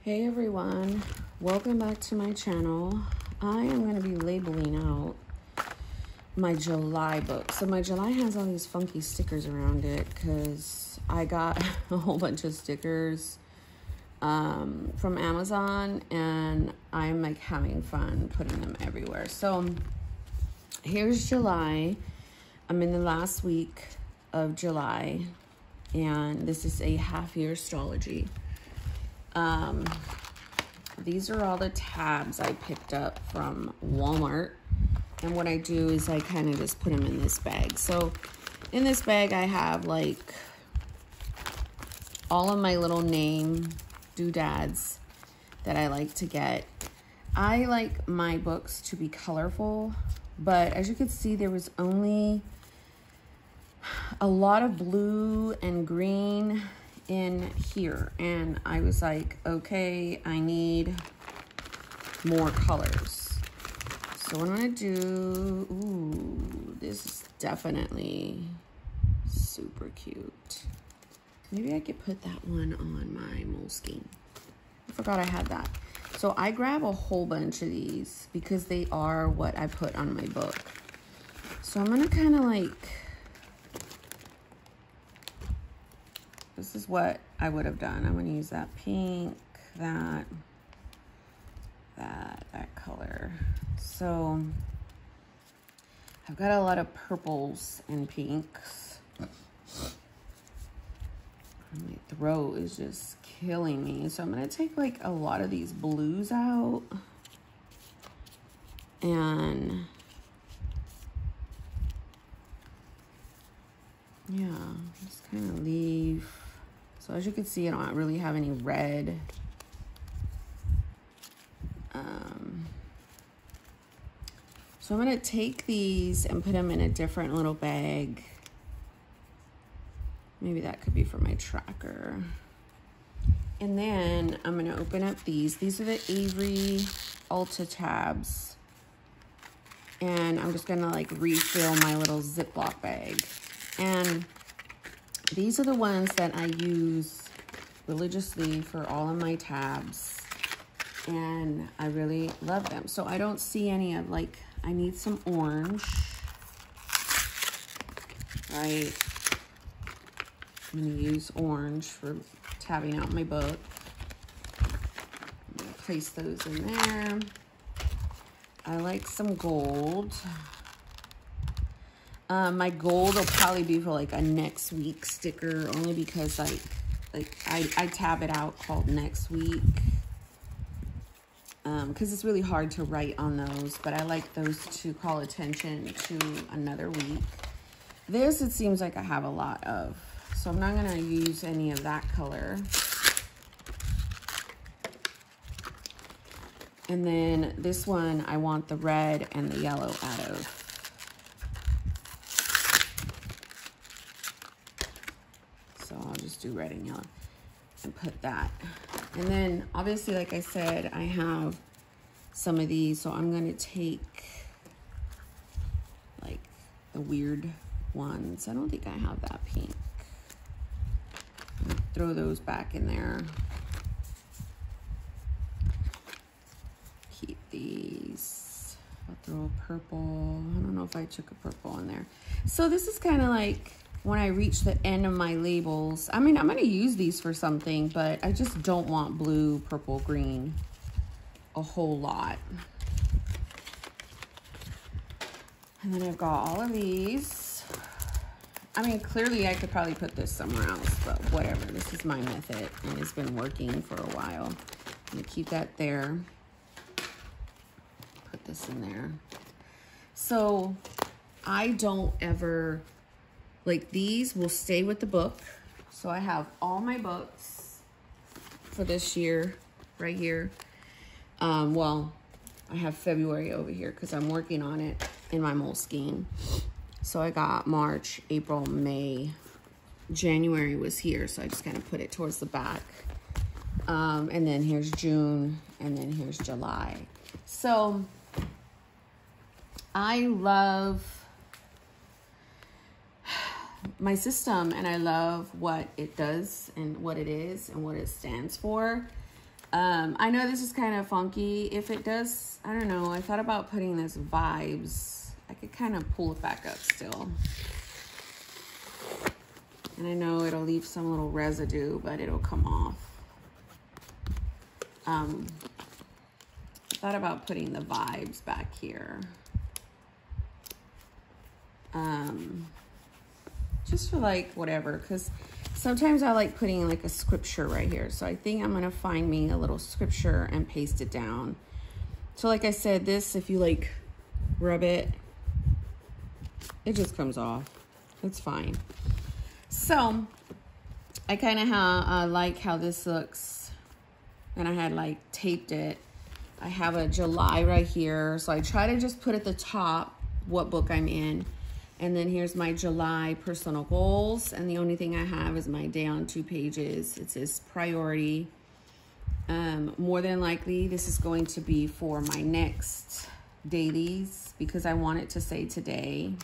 Hey everyone, welcome back to my channel. I am going to be labeling out my July book. So my July has all these funky stickers around it because I got a whole bunch of stickers from Amazon, and I'm like having fun putting them everywhere. So here's July. I'm in the last week of July, and this is a half-year Stalogy. These are all the tabs I picked up from Walmart, and what I do is I kind of just put them in this bag. So in this bag I have like all of my little name doodads that I like to get. I like my books to be colorful, but as you can see, there was only a lot of blue and green in here, and I was like, okay, I need more colors. So what I'm gonna do, ooh, this is definitely super cute. Maybe I could put that one on my Moleskine. I forgot I had that. So I grab a whole bunch of these because they are what I put on my book. So I'm gonna kind of like, this is what I would have done. I'm going to use that pink, that color. So I've got a lot of purples and pinks. My throat is just killing me. So I'm going to take like a lot of these blues out. And yeah, just kind of leave. So as you can see, I don't really have any red. So I'm going to take these and put them in a different little bag. Maybe that could be for my tracker. And then I'm going to open up these. These are the Avery Ulta tabs. And I'm just going to like refill my little Ziploc bag. And these are the ones that I use religiously for all of my tabs, and I really love them. So I don't see any of, like, I need some orange, right? I'm gonna use orange for tabbing out my book. I'm gonna place those in there. I like some gold. My gold will probably be for like a next week sticker, only because I tab it out called next week. Because it's really hard to write on those, but I like those to call attention to another week. This, it seems like I have a lot of, so I'm not gonna use any of that color. And then this one, I want the red and the yellow out of. I'll just do red and yellow and put that. And then obviously, like I said, I have some of these, so I'm going to take like the weird ones. I don't think I have that pink. I'm gonna throw those back in there. Keep these. I'll throw a purple. I don't know if I took a purple in there. So this is kind of like when I reach the end of my labels. I mean, I'm going to use these for something, but I just don't want blue, purple, green a whole lot. And then I've got all of these. I mean, clearly I could probably put this somewhere else, but whatever. This is my method, and it's been working for a while. I'm going to keep that there. Put this in there. So I don't ever... like, these will stay with the book. So I have all my books for this year right here. Well, I have February over here because I'm working on it in my Moleskine. So I got March, April, May, January was here. So I just kind of put it towards the back. And then here's June, and then here's July. So I love my system, and I love what it does and what it is and what it stands for. I know this is kind of funky. If it does, I don't know. I thought about putting this vibes. I could kind of pull it back up still. And I know it'll leave some little residue, but it'll come off. Thought about putting the vibes back here. Just for like whatever, because sometimes I like putting like a scripture right here. So I think I'm gonna find me a little scripture and paste it down. So like I said, this, if you like rub it, it just comes off. It's fine. So I kind of like how this looks, and I had like taped it. I have a July right here, so I try to just put at the top what book I'm in, and then here's my July personal goals, and the only thing I have is my day on 2 pages. It says priority. More than likely this is going to be for my next dailies, because I want it to say today.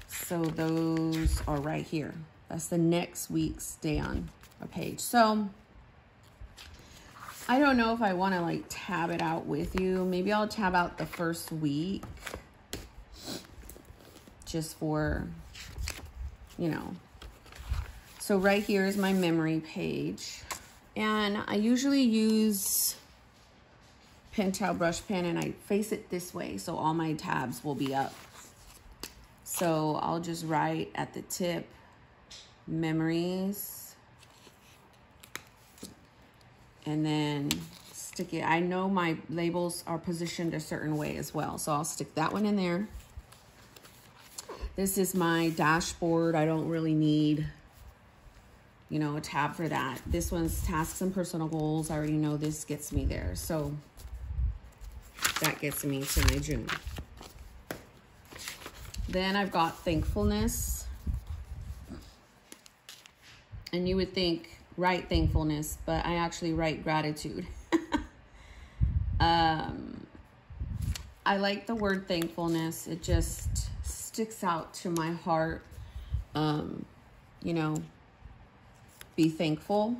So those are right here. That's the next week's day on a page. So I don't know if I want to like tab it out with you. Maybe I'll tab out the first week just for, you know. So right here is my memory page. And I usually use Pentel brush pen, and I face it this way so all my tabs will be up. So I'll just write at the tip, memories, and then stick it. I know my labels are positioned a certain way as well, so I'll stick that one in there. This is my dashboard. I don't really need, you know, a tab for that. This one's tasks and personal goals. I already know this gets me there, so that gets me to my June. Then I've got thankfulness. And you would think write thankfulness, but I actually write gratitude. I like the word thankfulness. It just sticks out to my heart. You know, be thankful.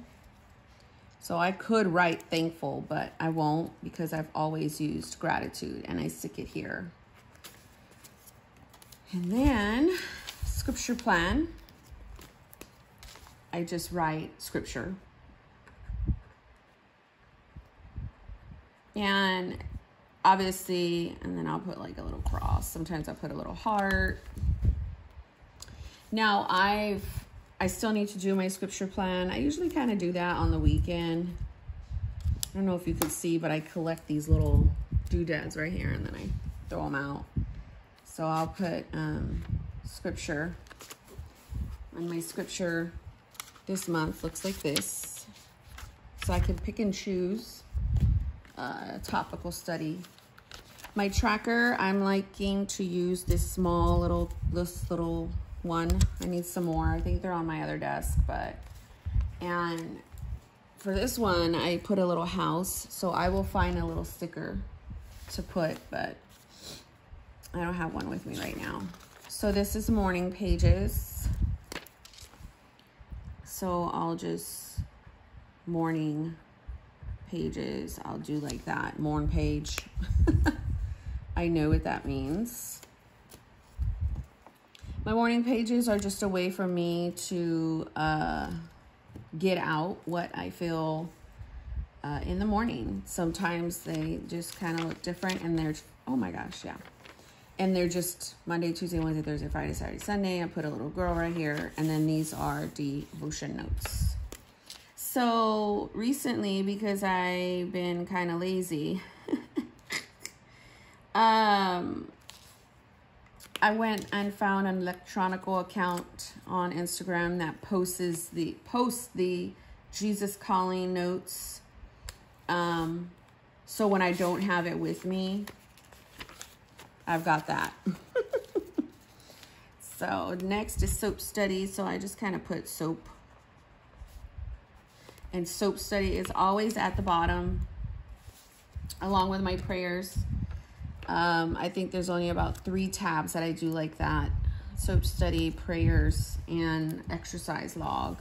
So I could write thankful, but I won't, because I've always used gratitude, and I stick it here. And then scripture plan. I just write scripture. And obviously, and then I'll put like a little cross. Sometimes I put a little heart. Now I still need to do my scripture plan. I usually kind of do that on the weekend. I don't know if you can see, but I collect these little doodads right here, and then I throw them out. So I'll put scripture. And my scripture this month looks like this. So I can pick and choose a topical study. My tracker, I'm liking to use this small little one. I need some more. I think they're on my other desk, and for this one, I put a little house. So I will find a little sticker to put, but I don't have one with me right now. So this is morning pages. So I'll just morning pages. I'll do like that, morn page. I know what that means. My morning pages are just a way for me to get out what I feel in the morning. Sometimes they just kind of look different, and they're, oh my gosh, yeah. And they're just Monday, Tuesday, Wednesday, Thursday, Friday, Saturday, Sunday. I put a little girl right here. And then these are devotion notes. So recently, because I've been kind of lazy, I went and found an electronical account on Instagram that posts the Jesus Calling notes. So when I don't have it with me, I've got that. So next is soap study. So I just kind of put soap. And soap study is always at the bottom, along with my prayers. I think there's only about 3 tabs that I do like that. Soap study, prayers, and exercise log.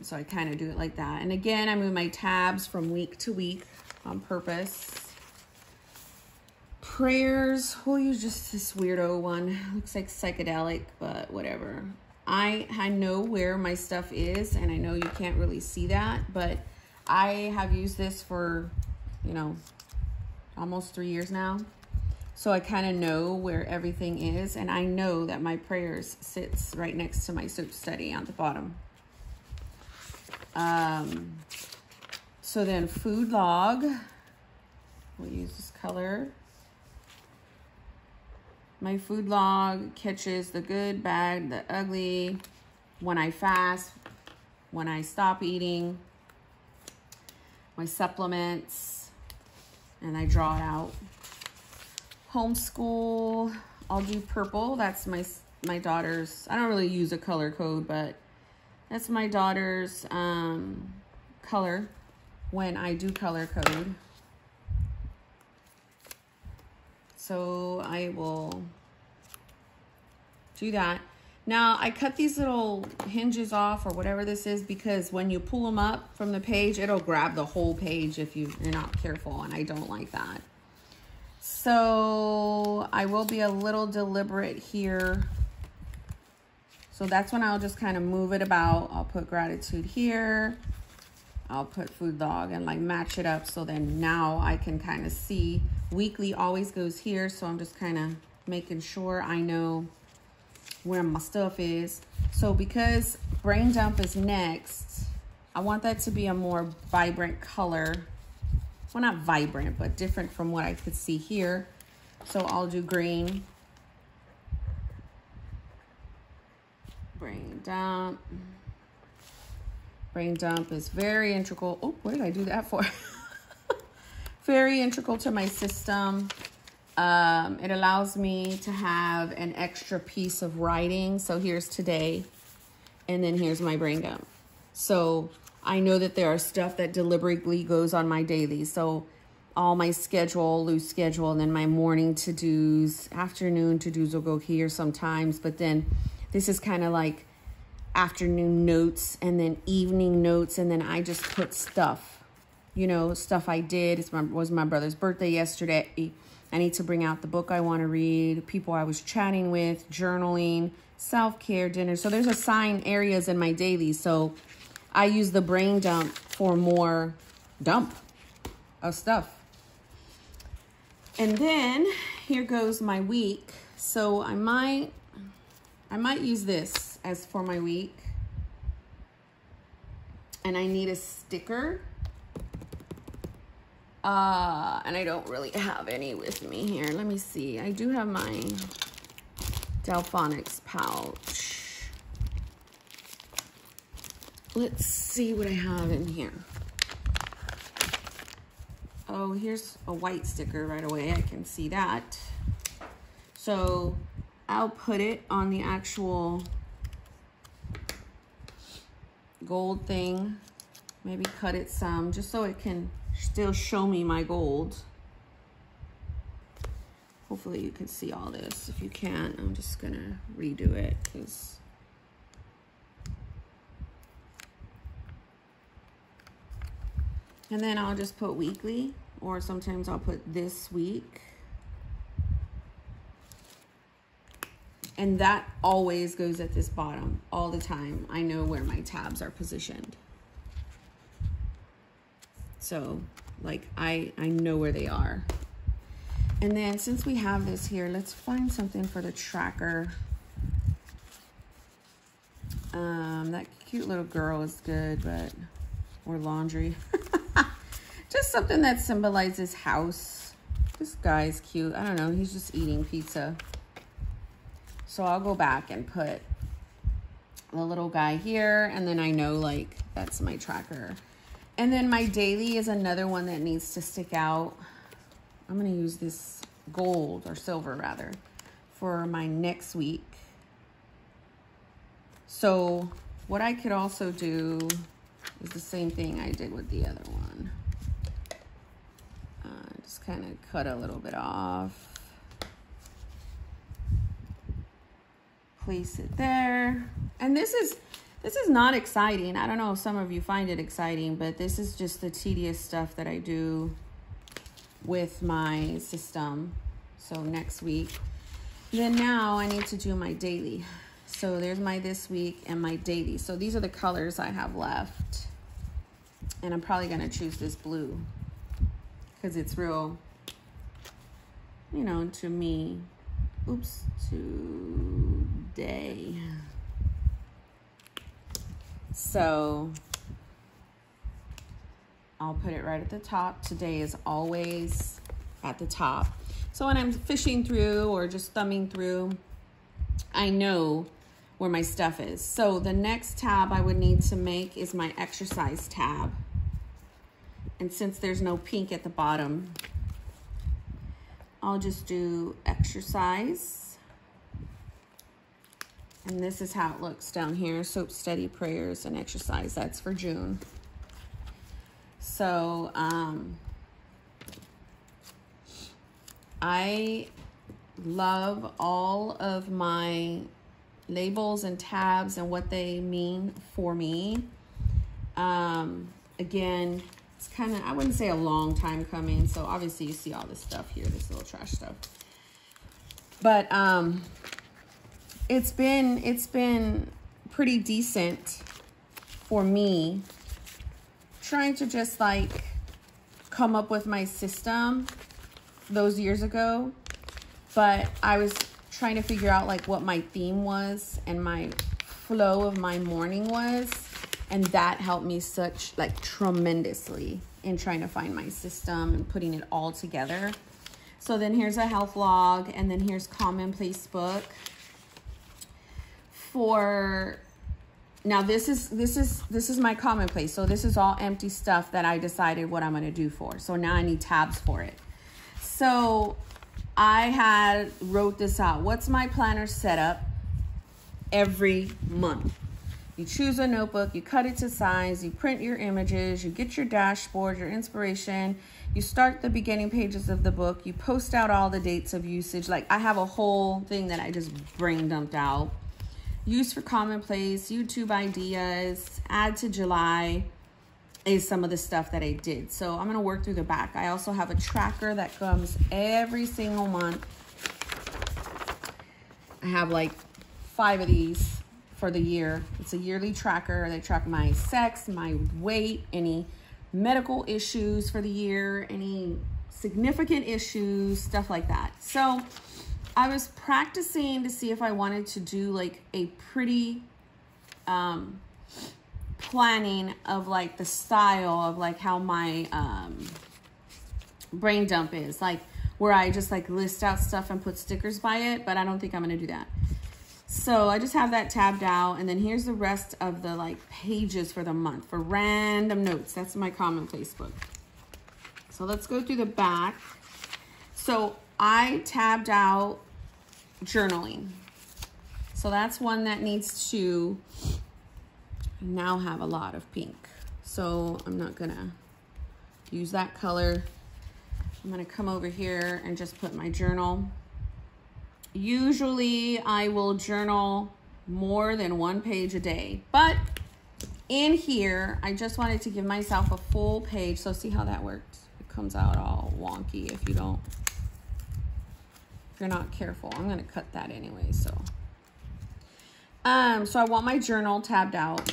So I kind of do it like that. And again, I move my tabs from week to week on purpose. Prayers, we'll use just this weirdo one. Looks like psychedelic, but whatever. I know where my stuff is, and I know you can't really see that, but I have used this for, you know, almost 3 years now. So I kind of know where everything is, and I know that my prayers sits right next to my soap study on the bottom. So then food log, we'll use this color. My food log catches the good, bad, the ugly, when I fast, when I stop eating, my supplements, and I draw it out. Homeschool, I'll do purple. That's my daughter's, I don't really use a color code, but that's my daughter's color when I do color code. So I will do that. Now I cut these little hinges off or whatever this is because when you pull them up from the page, it'll grab the whole page if you're not careful, and I don't like that. So I will be a little deliberate here. So that's when I'll just kind of move it about. I'll put gratitude here. I'll put food log and like match it up. So then now I can kind of see. Weekly always goes here. So I'm just kind of making sure I know where my stuff is. So because brain dump is next, I want that to be a more vibrant color. Well, not vibrant, but different from what I could see here. So I'll do green. Brain dump. Brain dump is very integral. Oh, what did I do that for? Very integral to my system. It allows me to have an extra piece of writing. So here's today, and then here's my brain dump. So I know that there are stuff that deliberately goes on my daily. So all my schedule, loose schedule, and then my morning to-dos, afternoon to-dos will go here sometimes. But then this is kind of like afternoon notes and then evening notes. And then I just put stuff, you know, stuff I did. It was my brother's birthday yesterday. I need to bring out the book I want to read, people I was chatting with, journaling, self-care, dinner. So there's assigned areas in my daily. So I use the brain dump for more dump of stuff. And then here goes my week. So I might use this as for my week. And I need a sticker. And I don't really have any with me here. Let me see. I do have my Delphonics pouch. Let's see what I have in here. Oh, here's a white sticker right away. I can see that. So I'll put it on the actual gold thing. Maybe cut it some just so it can still show me my gold. Hopefully you can see all this. If you can't, I'm just gonna redo it because and then I'll just put weekly, or sometimes I'll put this week. And that always goes at this bottom all the time. I know where my tabs are positioned. So like I know where they are. And then since we have this here, let's find something for the tracker. That cute little girl is good, but or laundry. Just something that symbolizes house. This guy's cute. I don't know, he's just eating pizza. So I'll go back and put the little guy here, and then I know like that's my tracker. And then my daily is another one that needs to stick out. I'm gonna use this gold, or silver rather, for my next week. So what I could also do is the same thing I did with the other one. Just kind of cut a little bit off. Place it there. And this is This is not exciting. I don't know if some of you find it exciting, but this is just the tedious stuff that I do with my system. So next week. Then now I need to do my daily. So there's my this week and my daily. So these are the colors I have left. And I'm probably going to choose this blue because it's real, you know, to me. Oops, today. So I'll put it right at the top. Today is always at the top. So when I'm fishing through or just thumbing through, I know where my stuff is. So the next tab I would need to make is my exercise tab. And since there's no pink at the bottom, I'll just do exercise. And this is how it looks down here. Soap, study, prayers, and exercise. That's for June. So I love all of my labels and tabs and what they mean for me. Again, it's kind of, I wouldn't say a long time coming. So obviously you see all this stuff here, this little trash stuff. But it's been pretty decent for me trying to just like come up with my system those years ago. But I was trying to figure out like what my theme was and my flow of my morning was. And that helped me such like tremendously in trying to find my system and putting it all together. So then here's a health log, and then here's commonplace book. For now, this is my commonplace. So this is all empty stuff that I decided what I'm going to do for. So now I need tabs for it. So I wrote this out. What's my planner setup every month? You choose a notebook, you cut it to size, you print your images, you get your dashboard, your inspiration, you start the beginning pages of the book, you post out all the dates of usage. Like I have a whole thing that I just brain dumped out. Use for commonplace, YouTube ideas, add to July is some of the stuff that I did. So I'm gonna work through the back. I also have a tracker that comes every single month. I have like 5 of these for the year. It's a yearly tracker. They track my sex, my weight, any medical issues for the year, any significant issues, stuff like that. So I was practicing to see if I wanted to do like a pretty planning of like the style of like how my brain dump is, like where I just like list out stuff and put stickers by it, but I don't think I'm gonna do that. So I just have that tabbed out, and then here's the rest of the like pages for the month for random notes. That's my commonplace book. So let's go through the back. So I tabbed out journaling. So that's one that needs to now have a lot of pink. So I'm not gonna use that color. I'm gonna come over here and just put my journal. Usually I will journal more than 1 page a day, but in here, I just wanted to give myself a full page. So see how that works? It comes out all wonky if you're not careful. I'm gonna cut that anyway, so. So I want my journal tabbed out.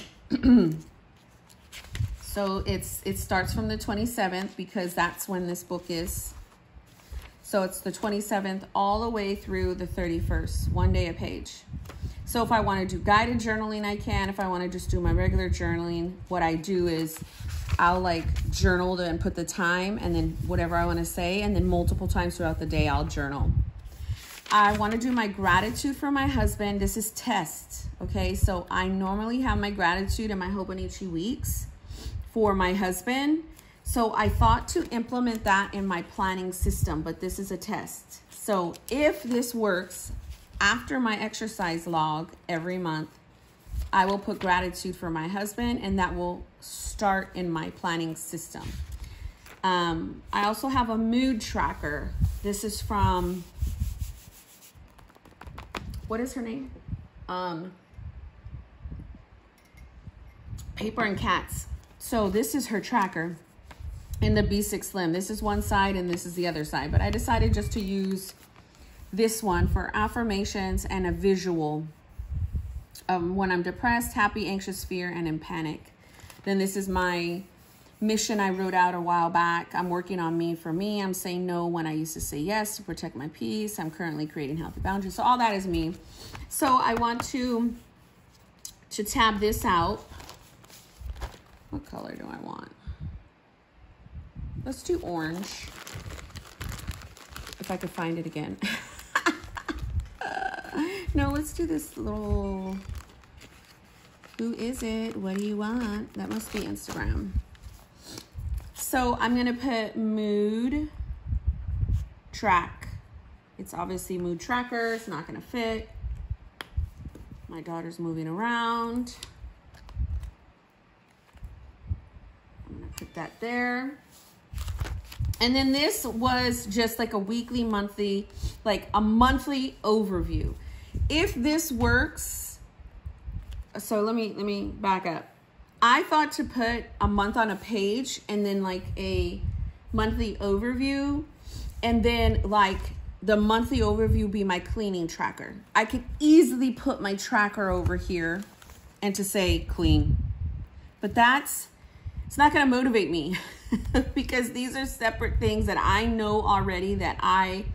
So it starts from the 27th because that's when this book is. So it's the 27th all the way through the 31st, 1 day a page. So if I want to do guided journaling, I can. If I want to just do my regular journaling, what I do is I'll like journal and put the time and then whatever I want to say, and then multiple times throughout the day, I'll journal. I want to do my gratitude for my husband. This is test, okay? So I normally have my gratitude and my Hobonichi weeks for my husband. So I thought to implement that in my planning system, but this is a test. So if this works, after my exercise log every month, I will put gratitude for my husband, and that will start in my planning system. I also have a mood tracker. This is from, what is her name? Paper and Cats. So this is her tracker in the B6 Slim. This is one side and this is the other side, but I decided just to use this one for affirmations and a visual when I'm depressed, happy, anxious, fear, and in panic. Then this is my mission I wrote out a while back. I'm working on me for me. I'm saying no when I used to say yes to protect my peace. I'm currently creating healthy boundaries. So all that is me. So I want to tab this out. What color do I want? Let's do orange. If I could find it again. No, let's do this little... Who is it? What do you want? That must be Instagram. So I'm going to put mood track. It's obviously mood tracker. It's not going to fit. My daughter's moving around. I'm going to put that there. And then this was just like a weekly, monthly, like a monthly overview. If this works, so let me back up. I thought to put a month on a page and then like a monthly overview, and then like the monthly overview be my cleaning tracker. I could easily put my tracker over here and to say clean, but it's not going to motivate me because these are separate things that I know already that I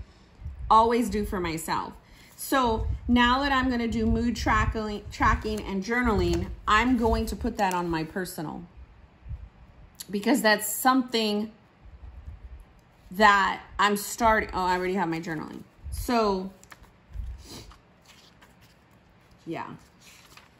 always do for myself. So now that I'm going to do mood tracking and journaling, I'm going to put that on my personal, because that's something that I'm starting. Oh, I already have my journaling. So yeah,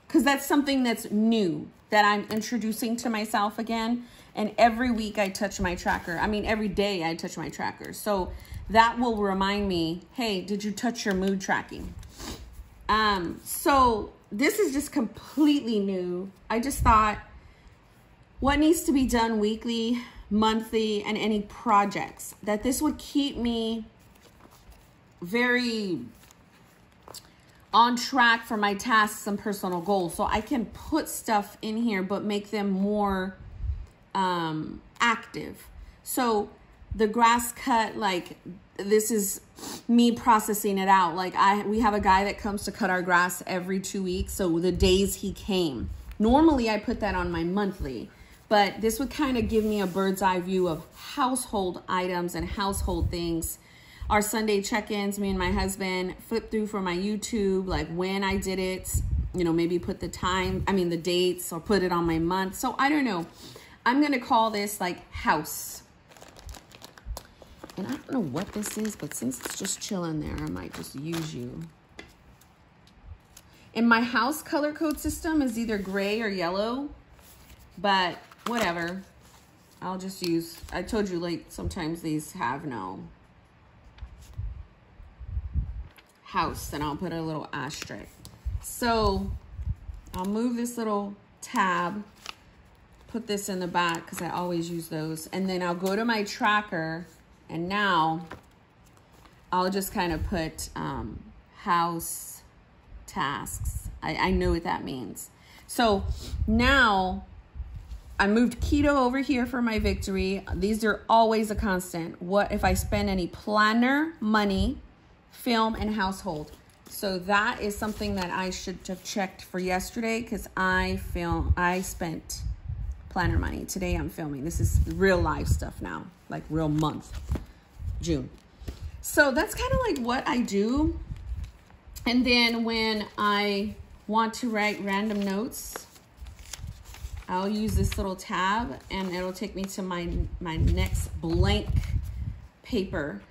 because that's something that's new that I'm introducing to myself again. And every week I touch my tracker. I mean, every day I touch my tracker. So that will remind me, hey, did you touch your mood tracking? So this is just completely new. I just thought what needs to be done weekly, monthly, and any projects, that this would keep me very on track for my tasks and personal goals. So I can put stuff in here, but make them more active. So the grass cut, like this is me processing it out. Like we have a guy that comes to cut our grass every 2 weeks. So the days he came, normally I put that on my monthly, but this would kind of give me a bird's eye view of household items and household things. Our Sunday check-ins, me and my husband flip through for my YouTube, like when I did it, you know, maybe put the time, I mean the dates, or put it on my month. So I don't know. I'm going to call this like house. And I don't know what this is, but since it's just chilling there, I might just use you. And my house color code system is either gray or yellow, but whatever. I'll just use, I told you, like sometimes these have no house, and I'll put a little asterisk. So I'll move this little tab, put this in the back because I always use those, and then I'll go to my tracker, and now I'll just kind of put house tasks. I know what that means. So now I moved keto over here for my victory. These are always a constant. What if I spend any planner, money, film, and household? So that is something that I should have checked for yesterday, because I spent planner money. Today I'm filming. This is real life stuff now, like real month, June. So that's kind of like what I do. And then when I want to write random notes, I'll use this little tab and it'll take me to my next blank paper.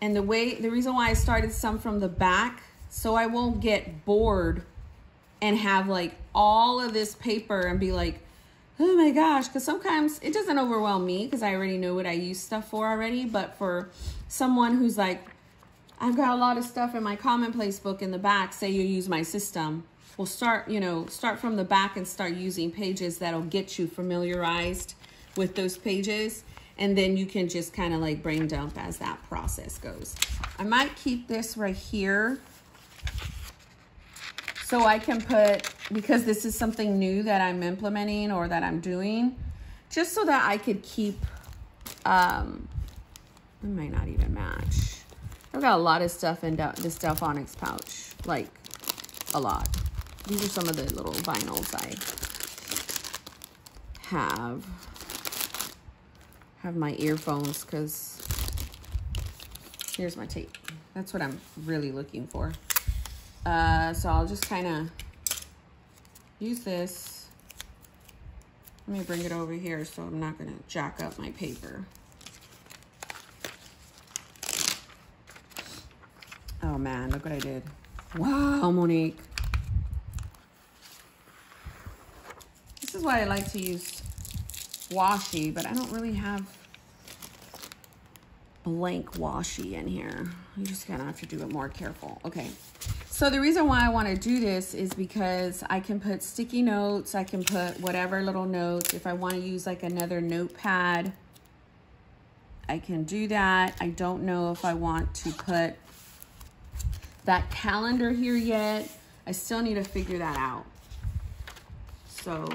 And the reason why I started some from the back, so I won't get bored and have like all of this paper and be like, oh my gosh, because sometimes it doesn't overwhelm me because I already know what I use stuff for already. But for someone who's like, I've got a lot of stuff in my commonplace book in the back, say you use my system, we'll start from the back and start using pages that'll get you familiarized with those pages. And then you can just kind of like brain dump as that process goes. I might keep this right here. So So I can put, because this is something new that I'm implementing or that I'm doing, just so that I could keep, it might not even match. I've got a lot of stuff in this Delphonics pouch, like a lot. These are some of the little vinyls I have my earphones, because here's my tape. That's what I'm really looking for. So I'll just kind of use this. Let me bring it over here so I'm not going to jack up my paper. Oh man, look what I did. Wow, Monique. This is why I like to use washi, but I don't really have blank washi in here. You just kind of have to do it more careful. Okay. So the reason why I want to do this is because I can put sticky notes. I can put whatever little notes. If I want to use like another notepad, I can do that. I don't know if I want to put that calendar here yet. I still need to figure that out. So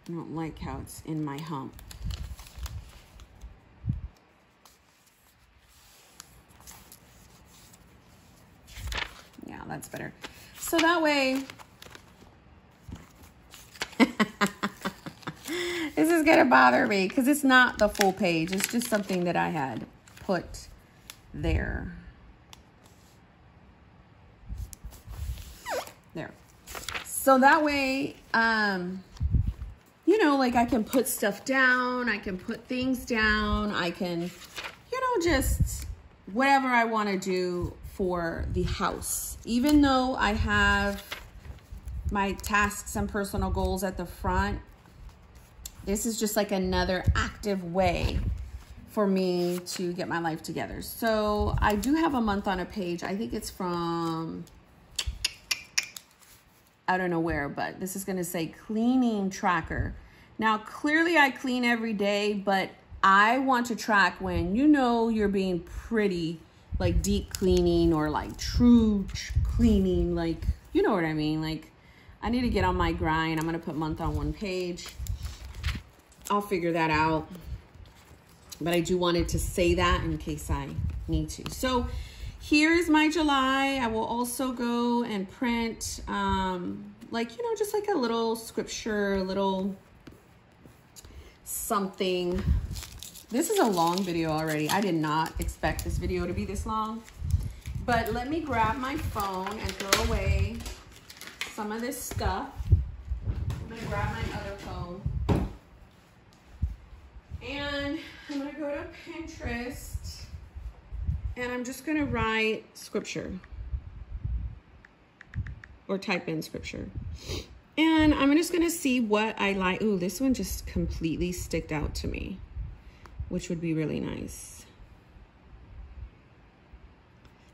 I don't like how it's in my hump. Yeah, that's better. So that way, this is gonna bother me because it's not the full page. It's just something that I had put there. There. So that way, you know, like I can put stuff down, I can put things down, I can, you know, just whatever I want to do for the house. Even though I have my tasks and personal goals at the front, this is just like another active way for me to get my life together. So I do have a month on a page. I think it's from, I don't know where, but this is going to say cleaning tracker. Now, clearly I clean every day, but I want to track when you know you're being pretty, like deep cleaning or like true cleaning, like, you know what I mean? Like, I need to get on my grind. I'm going to put month on one page. I'll figure that out. But I do wanted to say that in case I need to. So here's my July. I will also go and print, like, you know, just like a little scripture, a little something. This is a long video already. I did not expect this video to be this long. But let me grab my phone and throw away some of this stuff. I'm gonna grab my other phone. And I'm gonna go to Pinterest and I'm just gonna write scripture or type in scripture. And I'm just gonna see what I like. Ooh, this one just completely sticked out to me, which would be really nice.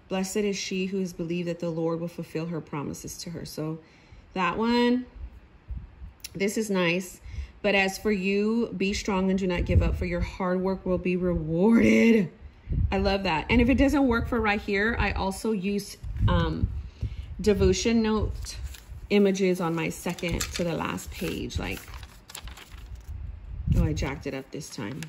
Blessed is she who has believed that the Lord will fulfill her promises to her. So that one, this is nice. But as for you, be strong and do not give up, for your hard work will be rewarded. I love that. And if it doesn't work for right here, I also use devotion note images on my second to the last page. Like, oh, I jacked it up this time.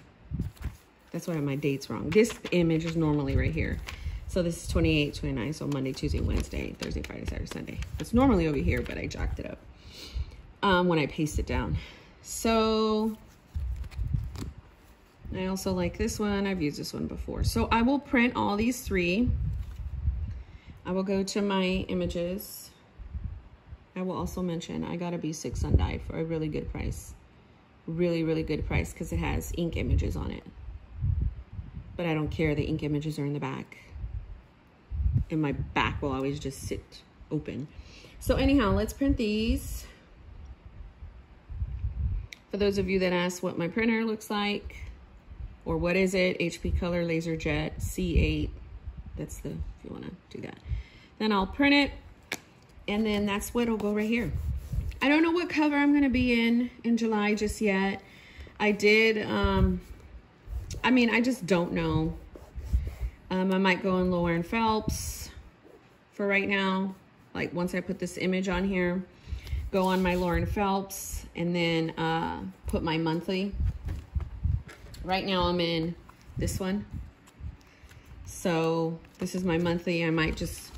That's why my date's wrong. This image is normally right here. So this is 28, 29. So Monday, Tuesday, Wednesday, Thursday, Friday, Saturday, Sunday. It's normally over here, but I jacked it up when I paste it down. So I also like this one. I've used this one before. So I will print all these three. I will go to my images. I will also mention I got a B6 undyed for a really good price. Really, really good price because it has ink images on it. But I don't care. The ink images are in the back. And my back will always just sit open. So anyhow, let's print these. For those of you that asked what my printer looks like, or what is it, HP Color LaserJet C8. That's the, if you want to do that. Then I'll print it, and then that's what'll go right here. I don't know what cover I'm gonna be in July just yet. I did, I mean, I just don't know. I might go in Lauren Phelps for right now. Like once I put this image on here, go on my Lauren Phelps and then put my monthly. Right now I'm in this one. So this is my monthly. I might just,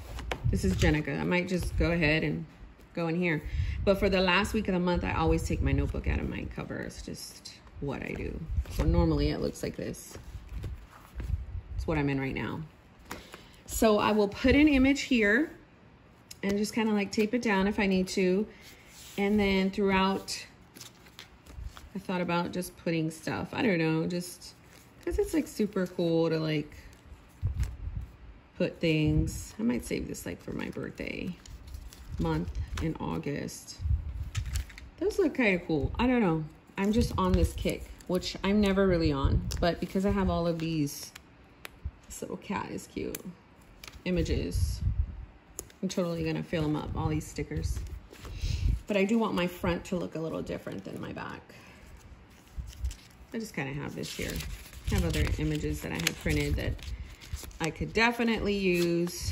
this is Jenica. I might just go ahead and go in here. But for the last week of the month, I always take my notebook out of my cover. It's just what I do. So normally it looks like this. It's what I'm in right now. So I will put an image here and just kind of like tape it down if I need to. And then throughout, I thought about just putting stuff. I don't know, just because it's like super cool to like put things. I might save this like for my birthday month in August. Those look kind of cool. I don't know. I'm just on this kick, which I'm never really on. But because I have all of these, this little cat is cute, images, I'm totally gonna fill them up, all these stickers. But I do want my front to look a little different than my back. I just kind of have this here. I have other images that I have printed that I could definitely use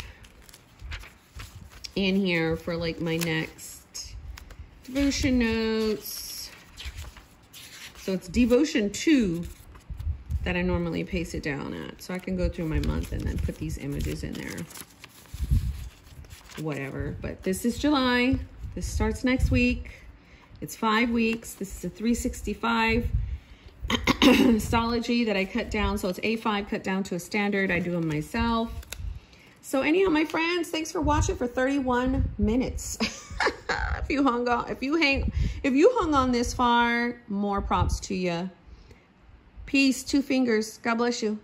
in here for like my next devotion notes. So it's devotion 2 that I normally paste it down at. So I can go through my month and then put these images in there. Whatever, but this is July. This starts next week. It's 5 weeks. This is a 365 Stalogy that I cut down. So it's A5 cut down to a standard. I do them myself. So anyhow, my friends, thanks for watching for 31 minutes. If you hung on this far, more props to you. Peace, 2 fingers. God bless you.